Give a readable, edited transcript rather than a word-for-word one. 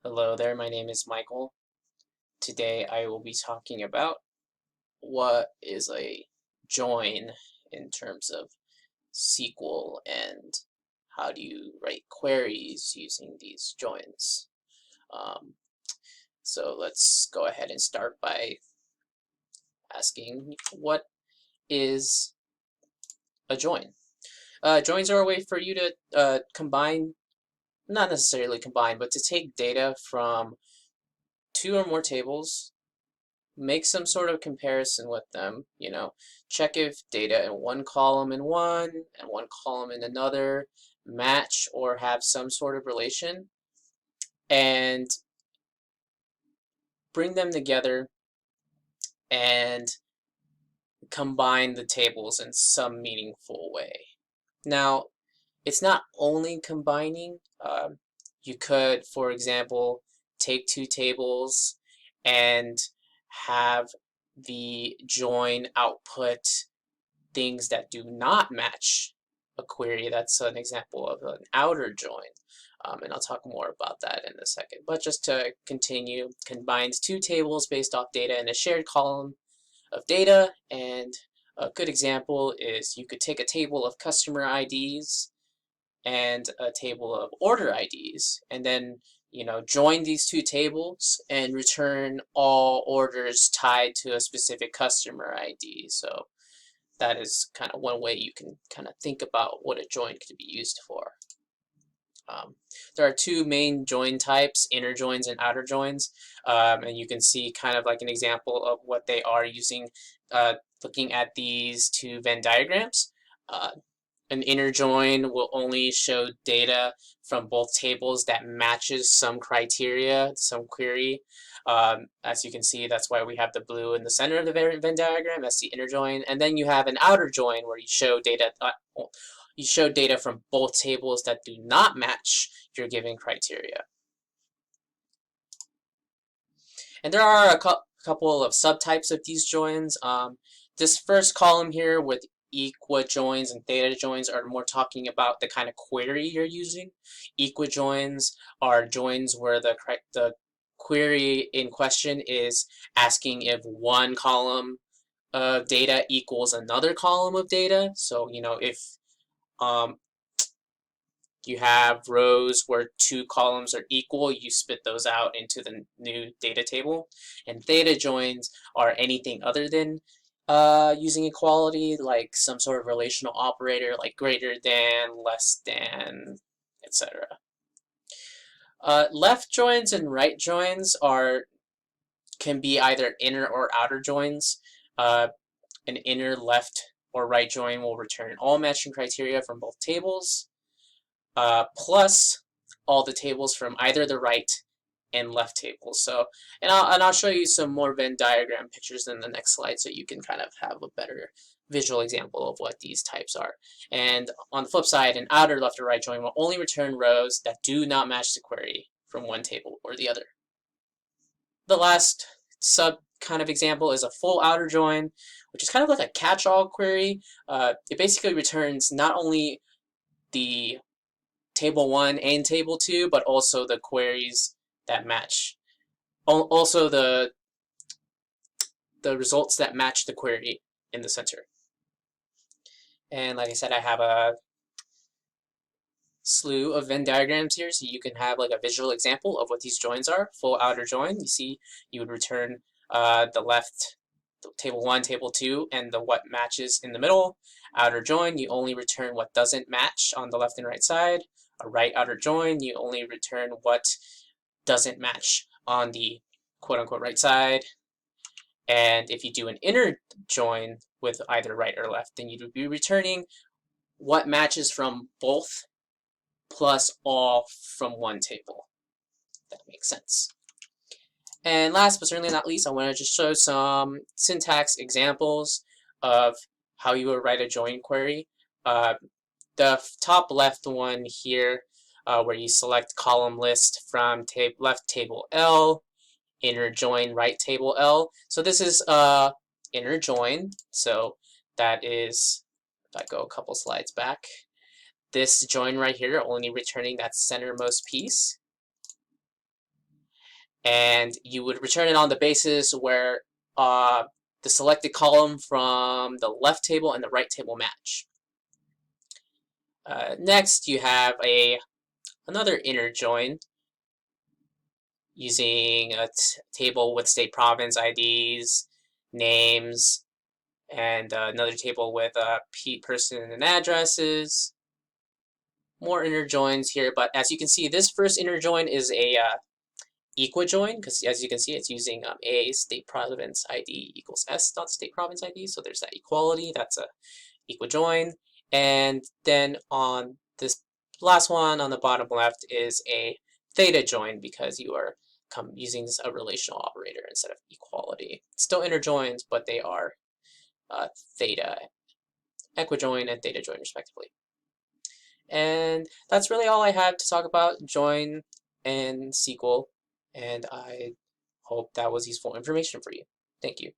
Hello there, my name is Michael. Today I will be talking about what is a join in terms of SQL and how do you write queries using these joins. Um, so let's go ahead and start by asking what is a join? Joins are a way for you to combine, not necessarily combine, but to take data from two or more tables, make some sort of comparison with them, check if data in one column in one and one column in another match or have some sort of relation, and bring them together and combine the tables in some meaningful way. Now, it's not only combining. You could, for example, take two tables and have the join output things that do not match a query. That's an example of an outer join. And I'll talk more about that in a second. But just to continue, combines two tables based off data in a shared column of data. And a good example is you could take a table of customer IDs and a table of order IDs, and then join these two tables and return all orders tied to a specific customer ID. So that is kind of one way you can kind of think about what a join could be used for. There are two main join types, inner joins and outer joins, and you can see kind of like an example of what they are using looking at these two Venn diagrams. An inner join will only show data from both tables that matches some criteria, some query. As you can see, that's why we have the blue in the center of the Venn diagram. That's the inner join. And then you have an outer join where you show data from both tables that do not match your given criteria. And there are a couple of subtypes of these joins. This first column here with equa joins and theta joins are more talking about the kind of query you're using. Equa joins are joins where the query in question is asking if one column of data equals another column of data. So, if you have rows where two columns are equal, you spit those out into the new data table. And theta joins are anything other than using equality, like some sort of relational operator, like greater than, less than, etc. Left joins and right joins can be either inner or outer joins. An inner left or right join will return all matching criteria from both tables, plus all the tables from either the right and left tables. So, and I'll show you some more Venn diagram pictures in the next slide so you can kind of have a better visual example of what these types are. And on the flip side, an outer left or right join will only return rows that do not match the query from one table or the other. The last sub kind of example is a full outer join, which is kind of like a catch-all query. It basically returns not only the table 1 and table 2, but also the queries that match. Also the results that match the query in the center. And like I said, I have a slew of Venn diagrams here, so you can have like a visual example of what these joins are. Full outer join, you see you would return the left, table 1, table 2, and the what matches in the middle. Outer join, you only return what doesn't match on the left and right side. A right outer join, you only return what doesn't match on the quote-unquote right side. And if you do an inner join with either right or left, then you'd be returning what matches from both plus all from one table. That makes sense. And last but certainly not least, I want to just show some syntax examples of how you would write a join query. The top left one here, where you select column list from left table L, inner join right table L. So this is inner join. So that is, if I go a couple slides back, this join right here only returning that centermost piece. and you would return it on the basis where the selected column from the left table and the right table match. Next, you have another inner join using a table with state province IDs, names, and another table with person and addresses. More inner joins here, but as you can see, this first inner join is a equijoin, because as you can see, it's using A state province ID equals S dot state province ID. So there's that equality. That's a equijoin. And then on this last one on the bottom left is a theta join, because you are using a relational operator instead of equality. Still inner joins, but they are theta equijoin and theta join respectively. And that's really all I have to talk about join and SQL. And I hope that was useful information for you. Thank you.